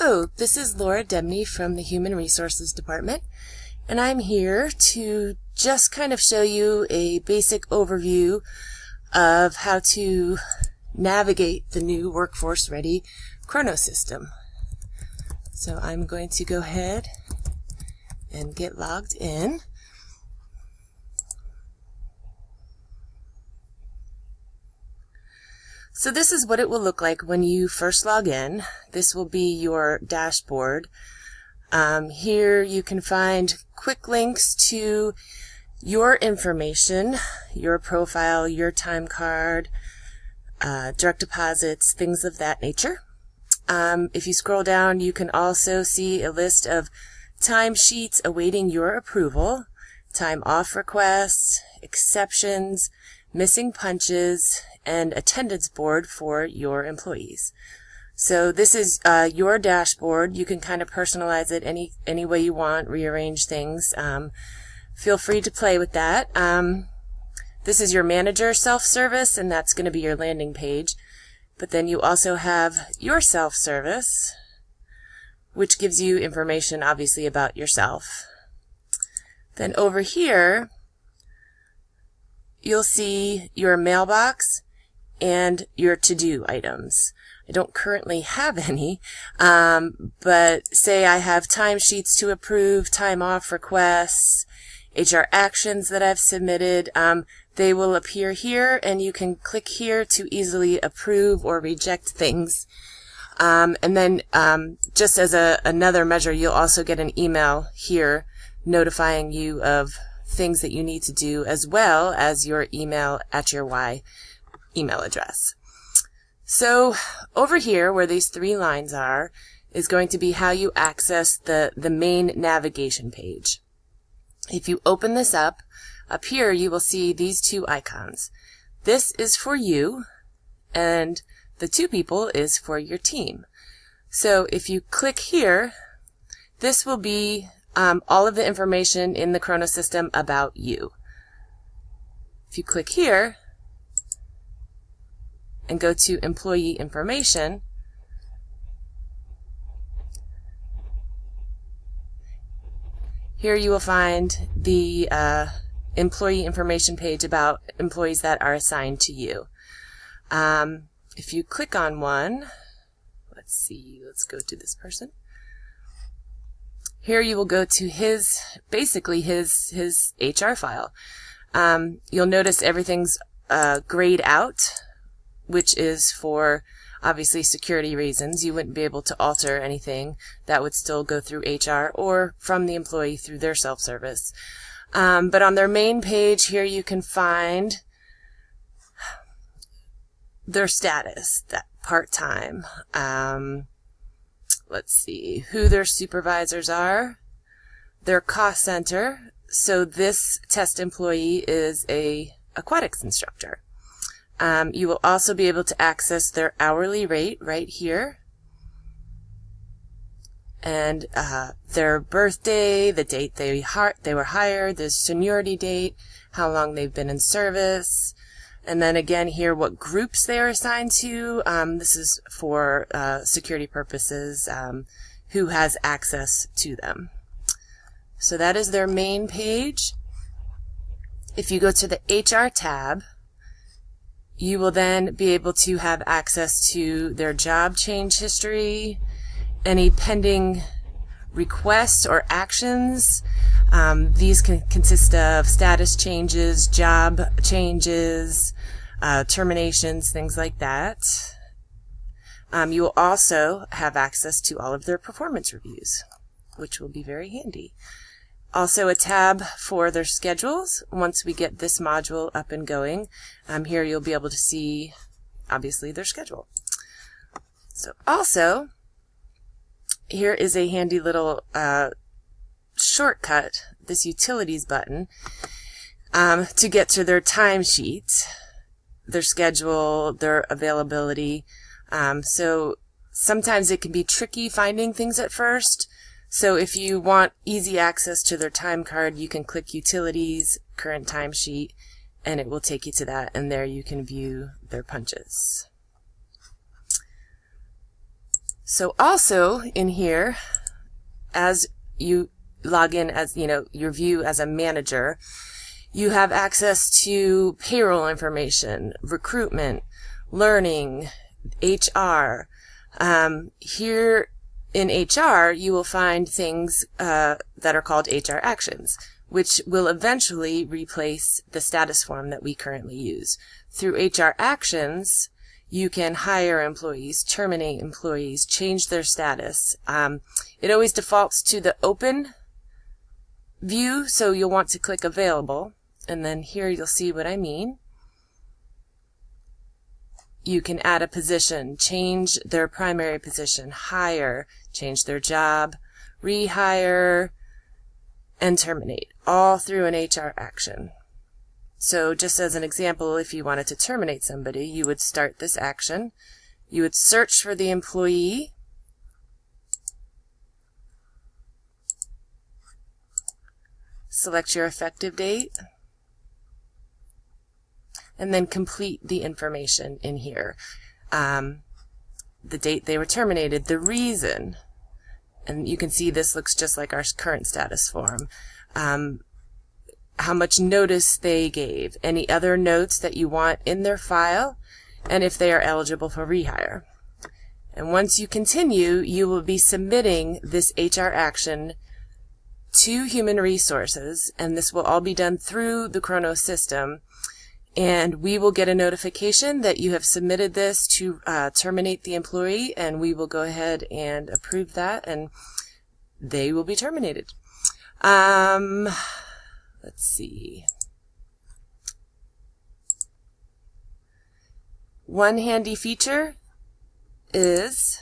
Hello, this is Laura Debney from the Human Resources Department, and I'm here to just kind of show you a basic overview of how to navigate the new Workforce Ready Chrono system. So I'm going to go ahead and get logged in. So this is what it will look like when you first log in. This will be your dashboard. Here you can find quick links to your information, your profile, your time card, direct deposits, things of that nature. If you scroll down, you can also see a list of timesheets awaiting your approval, time off requests, exceptions, missing punches, and attendance board for your employees. So this is your dashboard. You can kind of personalize it any way you want, rearrange things. Feel free to play with that. This is your manager self-service, and that's going to be your landing page. But then you also have your self-service, which gives you information, obviously, about yourself. Then over here, you'll see your mailbox and your to-do items. I don't currently have any, but say I have timesheets to approve, time off requests, HR actions that I've submitted. They will appear here, and you can click here to easily approve or reject things. And then just as another measure, you'll also get an email here notifying you of things that you need to do, as well as your email at your Y email address. So over here where these three lines are is going to be how you access the main navigation page. If you open this up here you will see these two icons. This is for you, and the two people is for your team. So if you click here, this will be all of the information in the Chrono system about you. If you click here and go to employee information, here you will find the employee information page about employees that are assigned to you. If you click on one, let's go to this person. Here you will go to basically his HR file. You'll notice everything's grayed out, which is for obviously security reasons. You wouldn't be able to alter anything. That would still go through HR or from the employee through their self-service. But on their main page here you can find their status, that part-time. Let's see who their supervisors are, their cost center. So this test employee is a aquatics instructor. You will also be able to access their hourly rate right here, and their birthday, the date they were hired, the seniority date, how long they've been in service, and then again here what groups they are assigned to. This is for security purposes, who has access to them. So that is their main page. If you go to the HR tab, you will then be able to have access to their job change history, any pending requests or actions. These can consist of status changes, job changes, terminations, things like that. You will also have access to all of their performance reviews, which will be very handy. Also a tab for their schedules. Once we get this module up and going, here you'll be able to see obviously their schedule. So also here is a handy little shortcut, this utilities button, to get to their timesheet, their schedule, their availability. So sometimes it can be tricky finding things at first. So if you want easy access to their time card, you can click Utilities, Current Timesheet, and it will take you to that, and there you can view their punches. So also in here, as you log in as, your view as a manager, you have access to payroll information, recruitment, learning, HR. Here in HR, you will find things that are called HR actions, which will eventually replace the status form that we currently use. Through HR actions, you can hire employees, terminate employees, change their status. It always defaults to the open view, so you'll want to click available, and then here you'll see what I mean. You can add a position, change their primary position, hire, change their job, rehire, and terminate, all through an HR action. So just as an example, if you wanted to terminate somebody, you would start this action. You would search for the employee, select your effective date, and then complete the information in here. The date they were terminated, the reason, and you can see this looks just like our current status form. How much notice they gave, any other notes that you want in their file, and if they are eligible for rehire. And once you continue, you will be submitting this HR action to Human Resources, and this will all be done through the Kronos system. And we will get a notification that you have submitted this to terminate the employee, and we will go ahead and approve that, and they will be terminated. Let's see. One handy feature is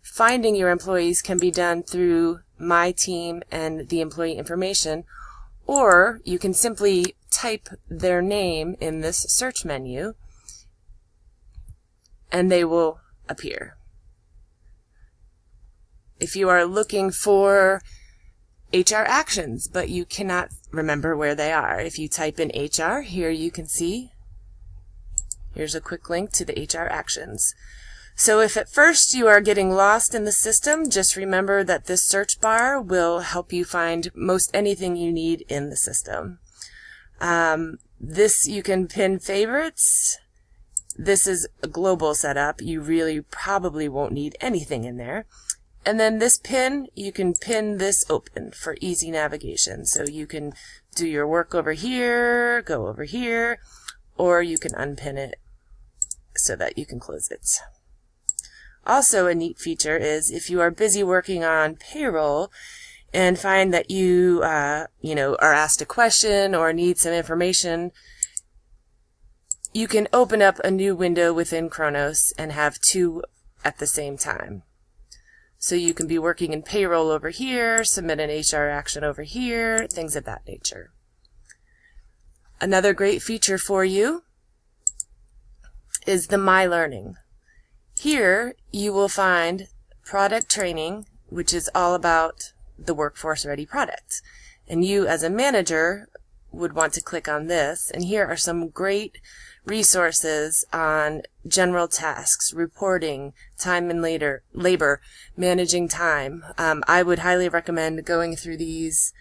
finding your employees can be done through My Team and the employee information, or you can simply type their name in this search menu and they will appear. If you are looking for HR actions, but you cannot remember where they are, if you type in HR, here you can see, here's a quick link to the HR actions. So if at first you are getting lost in the system, just remember that this search bar will help you find most anything you need in the system. This, you can pin favorites. This is a global setup. You really probably won't need anything in there. And then this pin, you can pin this open for easy navigation. So you can do your work over here, go over here, or you can unpin it so that you can close it. Also, a neat feature is if you are busy working on payroll and find that you, are asked a question or need some information, you can open up a new window within Kronos and have two at the same time. So you can be working in payroll over here, submit an HR action over here, things of that nature. Another great feature for you is the My Learning. Here you will find product training, which is all about the Workforce Ready product. And you as a manager would want to click on this, and here are some great resources on general tasks, reporting, time and labor, managing time. I would highly recommend going through these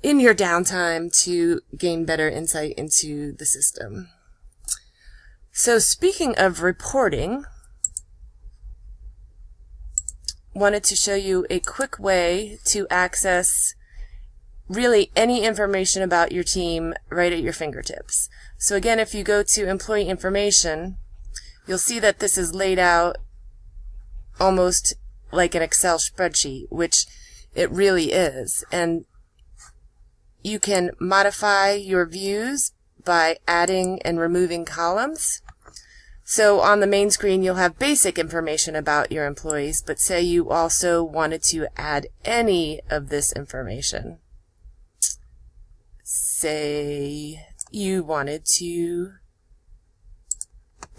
in your downtime to gain better insight into the system. So speaking of reporting, wanted to show you a quick way to access really any information about your team right at your fingertips. So again, if you go to employee information, you'll see that this is laid out almost like an Excel spreadsheet, which it really is. And you can modify your views by adding and removing columns. So on the main screen, you'll have basic information about your employees, but say you also wanted to add any of this information. Say you wanted to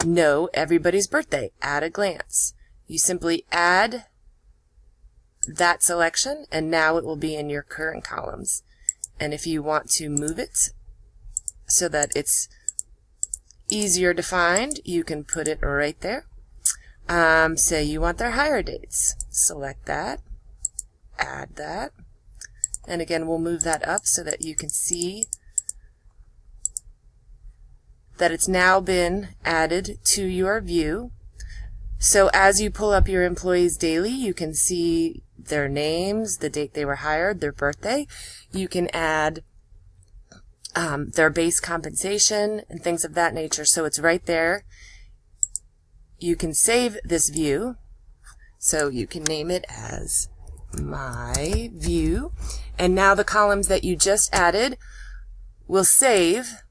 know everybody's birthday at a glance. You simply add that selection, and now it will be in your current columns. And if you want to move it so that it's easier to find, you can put it right there. Say you want their hire dates. Select that, add that, and again we'll move that up so that you can see that it's now been added to your view. So as you pull up your employees daily, you can see their names, the date they were hired, their birthday. You can add their base compensation and things of that nature. So it's right there. You can save this view. So you can name it as My View. And now the columns that you just added will save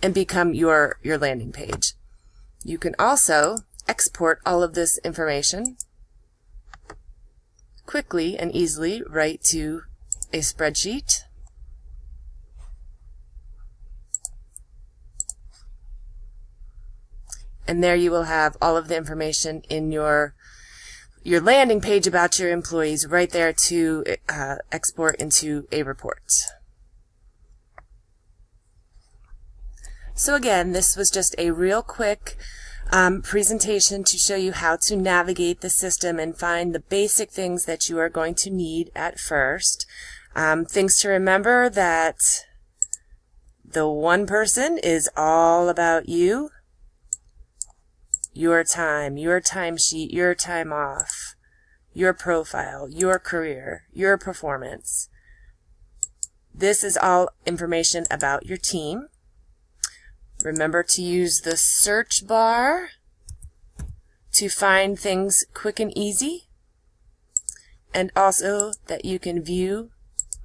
and become your landing page. You can also export all of this information quickly and easily right to a spreadsheet. And there you will have all of the information in your landing page about your employees right there to export into a report. So again, this was just a real quick presentation to show you how to navigate the system and find the basic things that you are going to need at first. Things to remember: that the one person is all about you, your time, your timesheet, your time off, your profile, your career, your performance. This is all information about your team. Remember to use the search bar to find things quick and easy, and also that you can view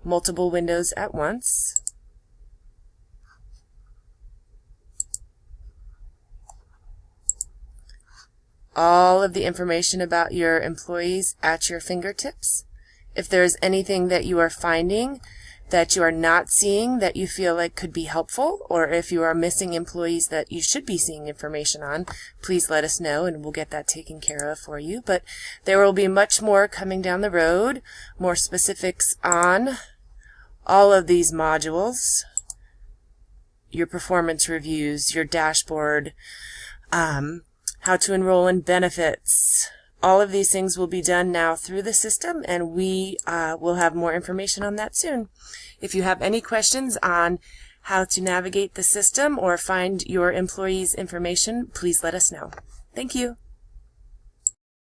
multiple windows at once. All of the information about your employees at your fingertips. If there's anything that you are finding that you are not seeing that you feel like could be helpful, or if you are missing employees that you should be seeing information on, please let us know and we'll get that taken care of for you. But there will be much more coming down the road, more specifics on all of these modules, your performance reviews, your dashboard, how to enroll in benefits. All of these things will be done now through the system, and we will have more information on that soon. If you have any questions on how to navigate the system or find your employees' information, please let us know. Thank you.